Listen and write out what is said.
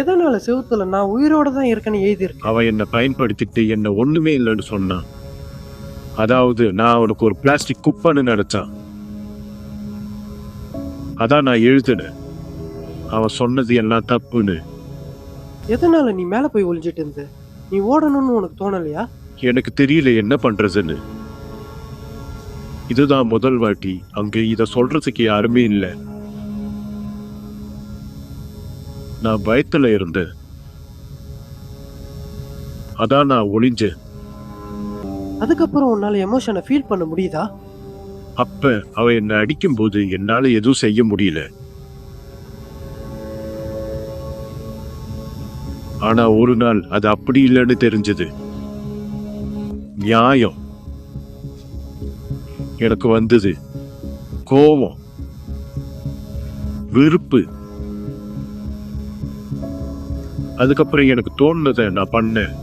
எதனால செவுத்துல நான் உயிரோட தான் இருக்கேன்னு எழுதியிருக்கேன்? அவன் என்னை பயன்படுத்திட்டு என்ன ஒண்ணுமே இல்லைன்னு சொன்னான். அதாவது நான் அவனுக்கு ஒரு பிளாஸ்டிக் குப்பைன்னு நினைச்சான். அதான் நான் எழுதினேன் அவன் சொன்னது எல்லாம் தப்புன்னு. எதனால நீ மேல போய் ஒளிஞ்சிட்டு இருந்த? நீ ஓடணும்னு உனக்கு தோணலையா? எனக்கு தெரியல என்ன பண்றதுன்னு. இதுதான் முதல் வாட்டி அங்க இத சொல்றதுக்கு யாருமே இல்லை. நான் பயத்துல இருந்தேன். அதான் நான் ஒளிஞ்சேன். அதுக்கப்புறம் உன்னால எமோஷனை ஃபீல் பண்ண முடியுதா? அப்ப அவ என்னை அடிக்கும் போது என்னால எதுவும் செய்ய முடியல. ஆனா ஒரு நாள் அது அப்படி இல்லைன்னு தெரிஞ்சது. நியாயம் எனக்கு வந்தது. கோபம், வெறுப்பு. அதுக்கப்புறம் எனக்கு தோணுனதை நான் பண்ணேன்.